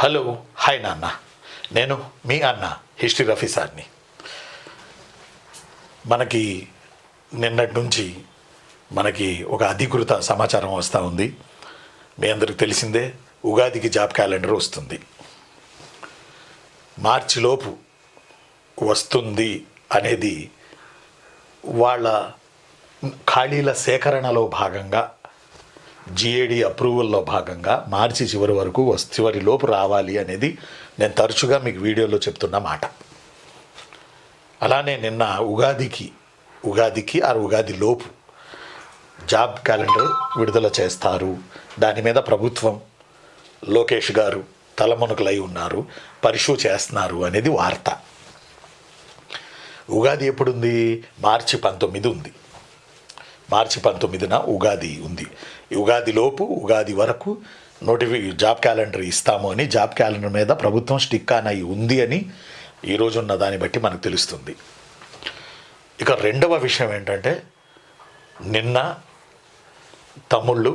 Hello, hi నాన్న. నేను మీ అన్న హిస్టరీ రఫీ సార్ని. మనకి నిన్నటి నుంచి మనకి ఒక అధికృత సమాచారం వస్తూ ఉంది. మీ అందరికి తెలిసిందే, ఉగాదికి జాబ్ క్యాలెండర్ వస్తుంది, మార్చిలోపు వస్తుంది అనేది వాళ్ళ ఖాళీల సేకరణలో భాగంగా, జిఏడి అప్రూవల్లో భాగంగా మార్చి చివరి వరకు చివరి లోపు రావాలి అనేది నేను తరచుగా మీకు వీడియోలో చెప్తున్న మాట. అలానే నిన్న ఉగాదికి ఉగాది లోపు జాబ్ క్యాలెండర్ విడుదల చేస్తారు. దాని మీద ప్రభుత్వం, లోకేష్ గారు తలమునకలై ఉన్నారు, పరిశూ చేస్తున్నారు అనేది వార్త. ఉగాది ఎప్పుడుంది? మార్చి 19 ఉంది. మార్చి 19న ఉగాది ఉంది. ఉగాదిలోపు ఉగాది వరకు జాబ్ క్యాలెండర్ ఇస్తాము అని, జాబ్ క్యాలెండర్ మీద ప్రభుత్వం స్టిక్ ఆన్ అయి ఉంది అని ఈరోజున్న దాన్ని బట్టి మనకు తెలుస్తుంది. ఇక రెండవ విషయం ఏంటంటే, నిన్న తమ్ముళ్ళు,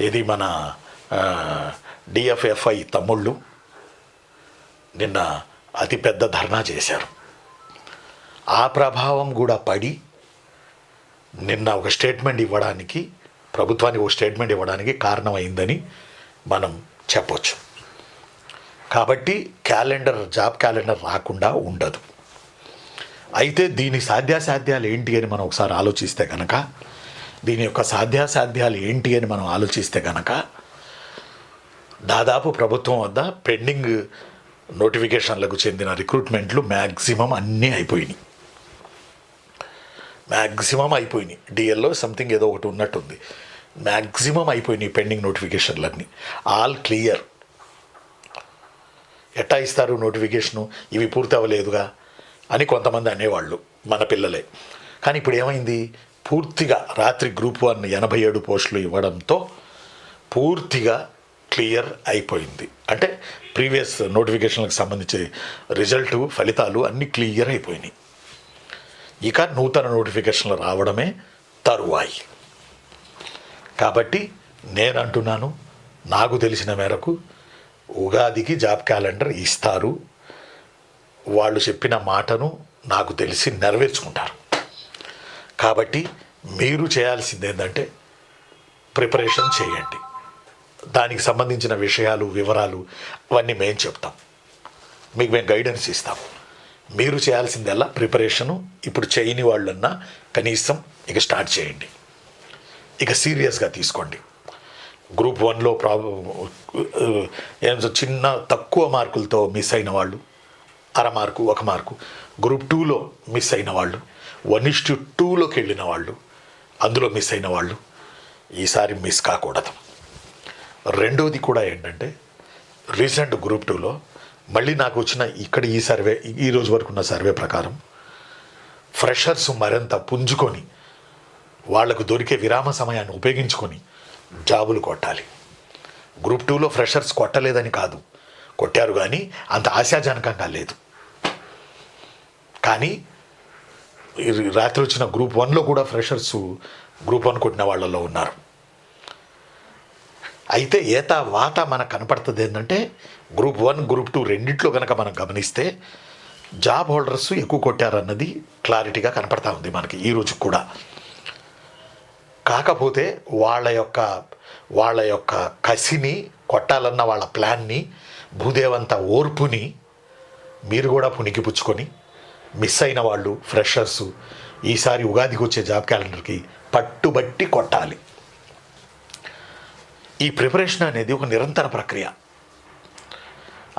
ఏది మన డిఎఫ్ఎఫ్ఐ తమ్ముళ్ళు నిన్న అతిపెద్ద ధర్నా చేశారు. ఆ ప్రభావం కూడా పడి నిన్న ఒక స్టేట్మెంట్ ఇవ్వడానికి, ప్రభుత్వానికి ఒక స్టేట్మెంట్ ఇవ్వడానికి కారణమైందని మనం చెప్పొచ్చు. కాబట్టి జాబ్ క్యాలెండర్ రాకుండా ఉండదు. అయితే దీని సాధ్యాసాధ్యాలు ఏంటి అని మనం ఒకసారి ఆలోచిస్తే కనుక, దీని యొక్క సాధ్యాసాధ్యాలు ఏంటి అని మనం ఆలోచిస్తే కనుక, దాదాపు ప్రభుత్వం వద్ద పెండింగ్ నోటిఫికేషన్లకు చెందిన రిక్రూట్మెంట్లు మ్యాక్సిమం అన్నీ అయిపోయినాయి. డిఎల్లో సంథింగ్ ఏదో ఒకటి ఉన్నట్టుంది. మ్యాక్సిమం అయిపోయినాయి పెండింగ్ నోటిఫికేషన్లన్నీ. All clear. ఎట్టా ఇస్తారు నోటిఫికేషను? ఇవి పూర్తి అవ్వలేదుగా అని కొంతమంది అనేవాళ్ళు, మన పిల్లలే. కానీ ఇప్పుడు ఏమైంది? పూర్తిగా రాత్రి గ్రూప్ 1 87 పోస్టులు ఇవ్వడంతో పూర్తిగా క్లియర్ అయిపోయింది. అంటే ప్రీవియస్ నోటిఫికేషన్లకు సంబంధించి ఫలితాలు అన్నీ క్లియర్ అయిపోయినాయి. ఇక నూతన నోటిఫికేషన్లు రావడమే తరువాయి. కాబట్టి నేను అంటున్నాను, నాకు తెలిసిన మేరకు ఉగాదికి జాబ్ క్యాలెండర్ ఇస్తారు. వాళ్ళు చెప్పిన మాటను నాకు తెలిసి నెరవేర్చుకుంటారు. కాబట్టి మీరు చేయాల్సింది ఏంటంటే, ప్రిపరేషన్ చేయండి. దానికి సంబంధించిన విషయాలు, వివరాలు అవన్నీ మేము చెప్తాం, మీకు మేము గైడెన్స్ ఇస్తాం. మీరు చేయాల్సిందల్లా ప్రిపరేషను. ఇప్పుడు చేయని వాళ్ళన్నా కనీసం ఇక స్టార్ట్ చేయండి. ఇక సీరియస్గా తీసుకోండి. గ్రూప్ 1లో చిన్న తక్కువ మార్కులతో మిస్ అయిన వాళ్ళు, అర మార్కు, 1 మార్కు. గ్రూప్ 2లో మిస్ అయిన వాళ్ళు, 1:2లోకి వెళ్ళిన వాళ్ళు, అందులో మిస్ అయిన వాళ్ళు ఈసారి మిస్ కాకూడదు. రెండవది కూడా ఏంటంటే, రీసెంట్ గ్రూప్ 2లో మళ్ళీ నాకు వచ్చిన ఈ రోజు వరకు ఉన్న సర్వే ప్రకారం ఫ్రెషర్స్ మరింత పుంజుకొని, వాళ్లకు దొరికే విరామ సమయాన్ని ఉపయోగించుకొని జాబులు కొట్టాలి. గ్రూప్ 2లో ఫ్రెషర్స్ కొట్టలేదని కాదు, కొట్టారు, కానీ అంత ఆశాజనకంగా లేదు. కానీ రాత్రి వచ్చిన గ్రూప్ 1లో కూడా ఫ్రెషర్స్ గ్రూప్ 1 కొట్టిన వాళ్ళలో ఉన్నారు. అయితే వాత మనకు కనపడుతుంది ఏంటంటే, గ్రూప్ 1, గ్రూప్ 2 రెండిట్లో కనుక మనం గమనిస్తే జాబ్ హోల్డర్స్ ఎక్కువ కొట్టారన్నది క్లారిటీగా కనపడతా ఉంది మనకి ఈ రోజు కూడా. కాకపోతే వాళ్ళ యొక్క కసిని, కొట్టాలన్న వాళ్ళ ప్లాన్ని, భూదేవంత ఓర్పుని మీరు కూడా పుణికిపుచ్చుకొని, మిస్ అయిన వాళ్ళు ఫ్రెషర్స్ ఈసారి ఉగాదికి వచ్చే జాబ్ క్యాలెండర్కి పట్టుబట్టి కొట్టాలి. ఈ ప్రిపరేషన్ అనేది ఒక నిరంతర ప్రక్రియ.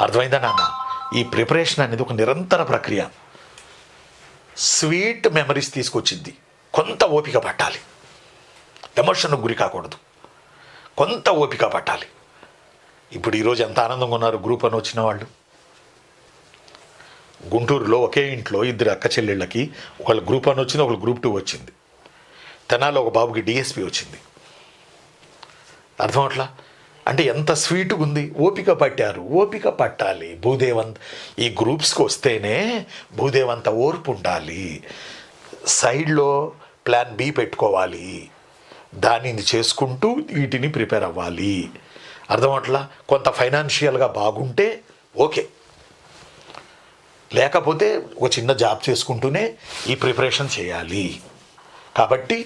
అర్థమైందా నాన్న? ఈ ప్రిపరేషన్ అనేది ఒక నిరంతర ప్రక్రియ. స్వీట్ మెమరీస్ తీసుకొచ్చింది. కొంత ఓపిక పట్టాలి. ఎమోషన్కు గురి కాకూడదు. కొంత ఓపిక పట్టాలి. ఇప్పుడు ఈరోజు ఎంత ఆనందంగా ఉన్నారు గ్రూప్ 1 వచ్చిన వాళ్ళు. గుంటూరులో ఒకే ఇంట్లో 2 అక్క చెల్లెళ్ళకి, ఒకళ్ళు గ్రూప్ 1 వచ్చింది, ఒకళ్ళు గ్రూప్ 2 వచ్చింది. తెనాల్లో ఒక బాబుకి డిఎస్పి వచ్చింది. అర్థమవట్లా? అంటే ఎంత స్వీట్గా ఉంది. ఓపిక పట్టారు. ఓపిక పట్టాలి. ఈ గ్రూప్స్కి వస్తేనే భూదేవంత ఓర్పు ఉండాలి. సైడ్లో ప్లాన్ బి పెట్టుకోవాలి. దానిని చేసుకుంటూ వీటిని ప్రిపేర్ అవ్వాలి. అర్థమవట్లా? కొంత ఫైనాన్షియల్గా బాగుంటే ఓకే, లేకపోతే ఒక చిన్న జాబ్ చేసుకుంటూనే ఈ ప్రిపరేషన్ చేయాలి. కాబట్టి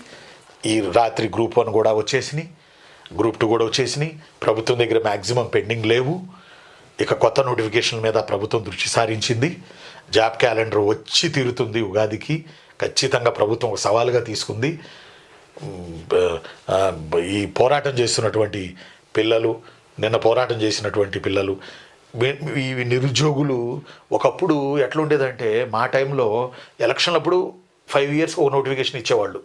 ఈ రాత్రి గ్రూప్ 1 కూడా వచ్చేసినాయి, గ్రూప్ 2 కూడా వచ్చేసినాయి. ప్రభుత్వం దగ్గర మ్యాక్సిమం పెండింగ్ లేవు. ఇక కొత్త నోటిఫికేషన్ మీద ప్రభుత్వం దృష్టి సారించింది. జాబ్ క్యాలెండర్ వచ్చి తీరుతుంది ఉగాదికి. ఖచ్చితంగా ప్రభుత్వం ఒక సవాలుగా తీసుకుంది. ఈ పోరాటం చేస్తున్నటువంటి పిల్లలు, నిన్న పోరాటం చేసినటువంటి పిల్లలు, ఈ నిరుద్యోగులు ఒకప్పుడు ఎట్లుండేదంటే, మా టైంలో ఎలక్షన్లప్పుడు 5 years ఒక నోటిఫికేషన్ ఇచ్చేవాళ్ళు.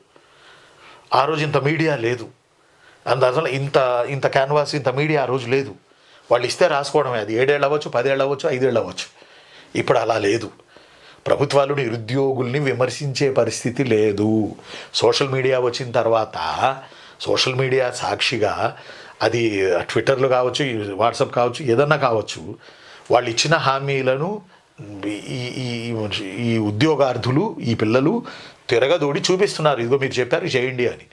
ఆ రోజు ఇంత మీడియా లేదు, అందువల్ల ఇంత క్యాన్వాస్, ఇంత మీడియా ఆ రోజు లేదు. వాళ్ళు ఇస్తే రాసుకోవడమే, అది 7 ఏళ్ళు అవ్వచ్చు, 10 ఏళ్ళు అవ్వచ్చు, 5 ఏళ్ళు అవ్వచ్చు. ఇప్పుడు అలా లేదు. ప్రభుత్వాలు నిరుద్యోగుల్ని విమర్శించే పరిస్థితి లేదు. సోషల్ మీడియా వచ్చిన తర్వాత సోషల్ మీడియా సాక్షిగా, అది ట్విట్టర్లు కావచ్చు, వాట్సాప్ కావచ్చు, ఏదన్నా కావచ్చు, వాళ్ళు ఇచ్చిన హామీలను ఈ ఉద్యోగార్థులు, ఈ పిల్లలు తిరగదోడి చూపిస్తున్నారు. ఇదిగో మీరు చెప్పారు చేయండి అని.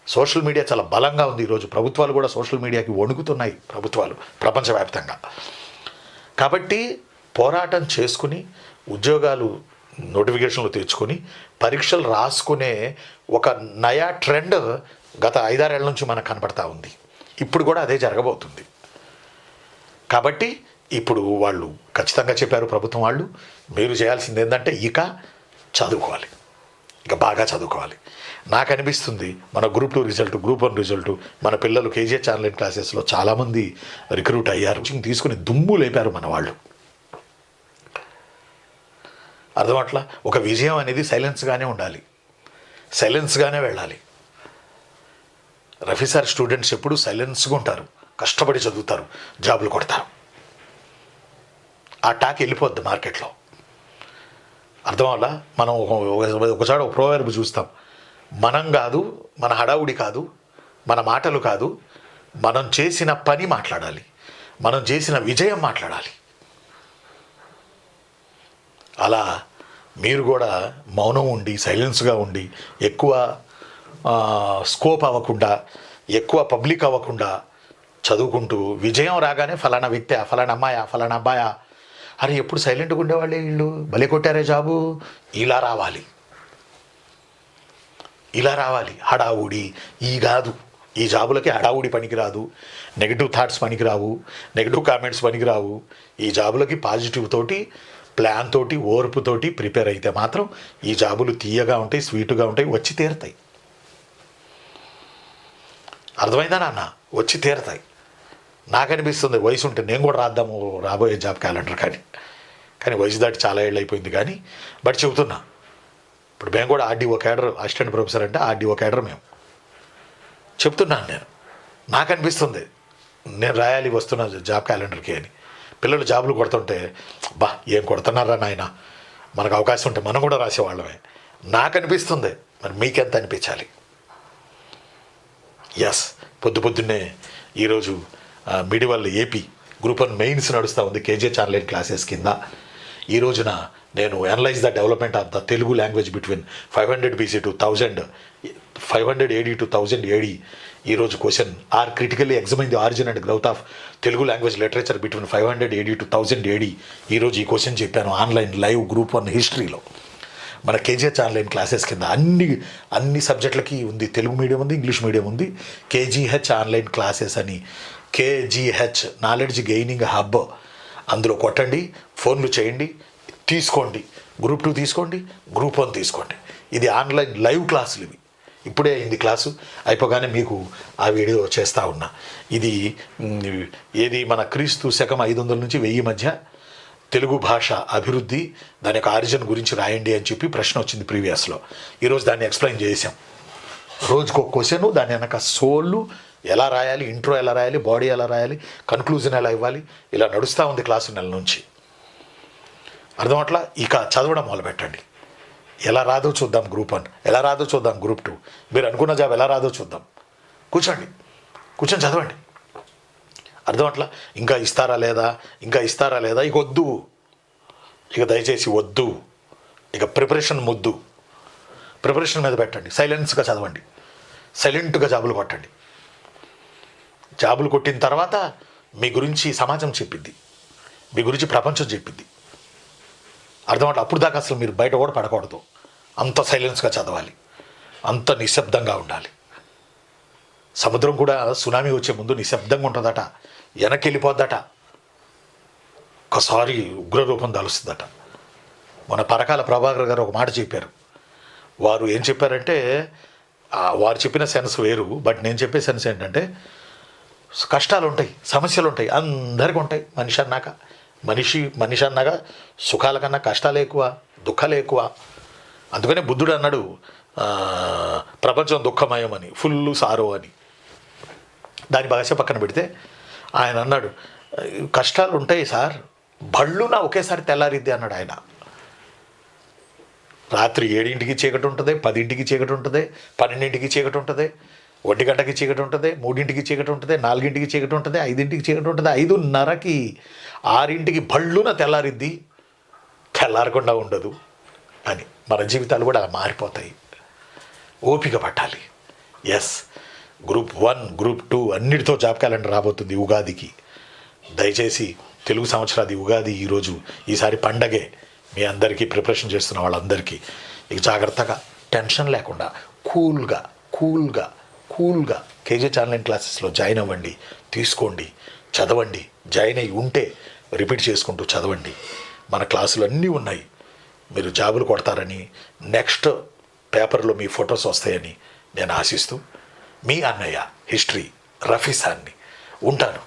సోషల్ మీడియా చాలా బలంగా ఉంది ఈరోజు. ప్రభుత్వాలు కూడా సోషల్ మీడియాకి వణుకుతున్నాయి, ప్రభుత్వాలు ప్రపంచవ్యాప్తంగా. కాబట్టి పోరాటం చేసుకుని ఉద్యోగాలు నోటిఫికేషన్లు తెచ్చుకొని పరీక్షలు రాసుకునే ఒక నయా ట్రెండ్ గత 5-6 ఏళ్ల నుంచి మనకు కనపడతా ఉంది. ఇప్పుడు కూడా అదే జరగబోతుంది. కాబట్టి ఇప్పుడు వాళ్ళు ఖచ్చితంగా చెప్పారు, ప్రభుత్వం వాళ్ళు, మీరు చేయాల్సింది ఏంటంటే ఇక చదువుకోవాలి, ఇక బాగా చదువుకోవాలి. నాకు అనిపిస్తుంది మన గ్రూప్ 2 రిజల్ట్, గ్రూప్ 1 రిజల్ట్, మన పిల్లలు కేజీహెచ్ ఆన్లైన్ క్లాసెస్లో చాలామంది రిక్రూట్ అయ్యారు, తీసుకుని దుమ్ము లేపారు మన వాళ్ళు. అర్థమట్లా? ఒక విజయం అనేది సైలెన్స్గానే ఉండాలి, సైలెన్స్గానే వెళ్ళాలి. రఫీ సార్ స్టూడెంట్స్ ఎప్పుడు సైలెన్స్గా ఉంటారు, కష్టపడి చదువుతారు, జాబులు కొడతారు. ఆ టాక్ వెళ్ళిపోద్ది మార్కెట్లో. అర్థం వల్ల మనం ఒకసారి ఒక ప్రోవర్బ్ చూస్తాం, మనం కాదు, మన హడావుడి కాదు, మన మాటలు కాదు, మనం చేసిన పని మాట్లాడాలి, మనం చేసిన విజయం మాట్లాడాలి. అలా మీరు కూడా మౌనం ఉండి, సైలెన్స్గా ఉండి, ఎక్కువ స్కోప్ అవ్వకుండా, ఎక్కువ పబ్లిక్ అవ్వకుండా చదువుకుంటూ విజయం రాగానే ఫలానా వ్యక్తి, ఫలానా అమ్మాయా, ఫలానా అబ్బాయా, అరే ఎప్పుడు సైలెంట్గా ఉండేవాళ్ళే వీళ్ళు, భలే కొట్టారే జాబు, ఇలా రావాలి, ఇలా రావాలి. హడావుడి ఈ కాదు, ఈ జాబులకి హడావుడి పనికిరాదు, నెగిటివ్ థాట్స్ పనికిరావు, నెగిటివ్ కామెంట్స్ పనికిరావు. ఈ జాబులకి పాజిటివ్ తోటి, ప్లాన్ తోటి, ఓర్పుతోటి ప్రిపేర్ అయితే మాత్రం ఈ జాబులు తీయగా ఉంటాయి, స్వీటుగా ఉంటాయి, వచ్చి తీరుతాయి. అర్థమైందా నాన్న? వచ్చి తీరుతాయి. నాకు అనిపిస్తుంది వయసు ఉంటే నేను కూడా రాద్దాము రాబోయే జాబ్ క్యాలెండర్, కానీ వయసు దాటి చాలా ఏళ్ళు అయిపోయింది. కానీ బట్ చెబుతున్నా, ఇప్పుడు మేము కూడా ఆర్డీఓ క్యాడర్, అసిస్టెంట్ ప్రొఫెసర్ అంటే ఆర్డీఓ క్యాడర్ మేము. చెప్తున్నాను నేను, నాకు అనిపిస్తుంది నేను రాయాలి వస్తున్న జాబ్ క్యాలెండర్కి అని. పిల్లలు జాబులు కొడుతుంటే బా ఏం కొడుతున్నారా నాయన, మనకు అవకాశం ఉంటే మనం కూడా రాసేవాళ్ళమే. నాకు అనిపిస్తుంది, మరి మీకెంత అనిపించాలి? ఎస్, పొద్దున్నే ఈరోజు మిడివల్ ఏపీ గ్రూప్ 1 మెయిన్స్ నడుస్తూ ఉంది కేజీహెచ్ ఆన్లైన్ క్లాసెస్ కింద. ఈ రోజున నేను analyse the development of the Telugu language between 500 BC to 500 AD to 1000 AD. ఈరోజు question, or critically examine the origin and growth of Telugu language literature between 500 AD to 1000 AD. ఈరోజు ఈ question చెప్పాను online live group 1 హిస్టరీలో. మన KGH online classes కింద అన్ని సబ్జెక్టులకి ఉంది. Telugu medium ఉంది, ఇంగ్లీష్ మీడియం ఉంది. కేజీహెచ్ ఆన్లైన్ క్లాసెస్ అని, కేజీహెచ్ నాలెడ్జ్ గెయినింగ్ హబ్, అందులో కొట్టండి, ఫోన్లు చేయండి, తీసుకోండి. గ్రూప్ 2 తీసుకోండి, గ్రూప్ 1 తీసుకోండి. ఇది ఆన్లైన్ లైవ్ క్లాసులు ఇవి. ఇప్పుడే అయింది క్లాసు, అయిపోగానే మీకు ఆ వీడియో చేస్తూ ఉన్నా. ఇది ఏది మన క్రీస్తు శకం 500 నుంచి 1000 మధ్య తెలుగు భాష అభివృద్ధి, దాని యొక్క ఆరిజిన్ గురించి రాయండి అని చెప్పి ప్రశ్న వచ్చింది ప్రీవియస్లో. ఈరోజు దాన్ని ఎక్స్ప్లెయిన్ చేసాం. రోజుకు ఒక క్వశ్చన్, దాని వెనక సోళ్ళు ఎలా రాయాలి, ఇంట్రో ఎలా రాయాలి, బాడీ ఎలా రాయాలి, కన్క్లూజన్ ఎలా ఇవ్వాలి, ఇలా నడుస్తూ ఉంది క్లాసు నెల నుంచి. అర్థం అట్లా. ఇక చదవడం మొదలుపెట్టండి. ఎలా రాదో చూద్దాం గ్రూప్ 1, ఎలా రాదో చూద్దాం గ్రూప్ 2, మీరు అనుకున్న జాబ్ ఎలా రాదో చూద్దాం. కూర్చొని చదవండి. అర్థం అట్లా. ఇంకా ఇస్తారా లేదా, ఇక వద్దు, ఇక దయచేసి వద్దు, ఇక ప్రిపరేషన్ ముద్దు, ప్రిపరేషన్ మీద పెట్టండి. సైలెన్స్గా చదవండి, సైలెంట్గా జాబులు కొట్టండి. జాబులు కొట్టిన తర్వాత మీ గురించి సమాజం చెప్పిద్ది, మీ గురించి ప్రపంచం చెప్పిద్ది. అర్థమంటే అప్పుడు దాకా అసలు మీరు బయట కూడా పడకూడదు. అంత సైలెన్స్గా చదవాలి, అంత నిశ్శబ్దంగా ఉండాలి. సముద్రం కూడా సునామీ వచ్చే ముందు నిశ్శబ్దంగా ఉంటుందట, వెనక్కి వెళ్ళిపోద్దట, ఒకసారి ఉగ్రరూపం దాలుస్తుందట. మన పరకాల ప్రభాకర్ గారు ఒక మాట చెప్పారు. వారు ఏం చెప్పారంటే, వారు చెప్పిన సెన్స్ వేరు, బట్ నేను చెప్పే సెన్స్ ఏంటంటే, కష్టాలు ఉంటాయి, సమస్యలు ఉంటాయి, అందరికీ ఉంటాయి. మనిషి అన్నాక సుఖాల కన్నా కష్టాలే ఎక్కువ, దుఃఖాలే ఎక్కువ. అందుకనే బుద్ధుడు అన్నాడు, ప్రపంచం దుఃఖమయం అని, ఫుల్ సారో అని. దాని భాష పక్కన పెడితే ఆయన అన్నాడు, కష్టాలు ఉంటాయి సార్, బళ్ళున ఒకేసారి తెల్లారిద్ది అన్నాడు ఆయన. రాత్రి 7ంటికి చీకటి ఉంటుంది, 10ంటికి చీకటి ఉంటుంది, 12ంటికి చీకటి ఉంటుంది, 1 గంటకి చీకటి ఉంటుంది, 3ంటికి చీకటి ఉంటుంది, 4ంటికి చీకటి ఉంటుంది, 5ంటికి చీకటి ఉంటుంది, 5:30కి 6ంటికి బళ్ళున తెల్లారిద్ది, తెల్లారకుండా ఉండదు అని. మన జీవితాలు కూడా మారిపోతాయి. ఓపిక పట్టాలి. ఎస్, గ్రూప్ 1, గ్రూప్ 2 అన్నిటితో జాబ్ క్యాలెండర్ రాబోతుంది ఉగాదికి. దయచేసి తెలుగు సంవత్సరాది ఉగాది ఈసారి పండగే. మీ అందరికీ ప్రిపరేషన్ చేస్తున్న వాళ్ళందరికీ ఇక జాగ్రత్తగా, టెన్షన్ లేకుండా, కూల్గా కేజీ ఆన్లైన్ క్లాసెస్లో జాయిన్ అవ్వండి, తీసుకోండి, చదవండి. జాయిన్ అయ్యి ఉంటే రిపీట్ చేసుకుంటూ చదవండి. మన క్లాసులు అన్నీ ఉన్నాయి. మీరు జాబులు కొడతారని, నెక్స్ట్ పేపర్లో మీ ఫొటోస్ వస్తాయని నేను ఆశిస్తూ, మీ అన్నయ్య హిస్టరీ రఫీసాన్ని ఉంటాను.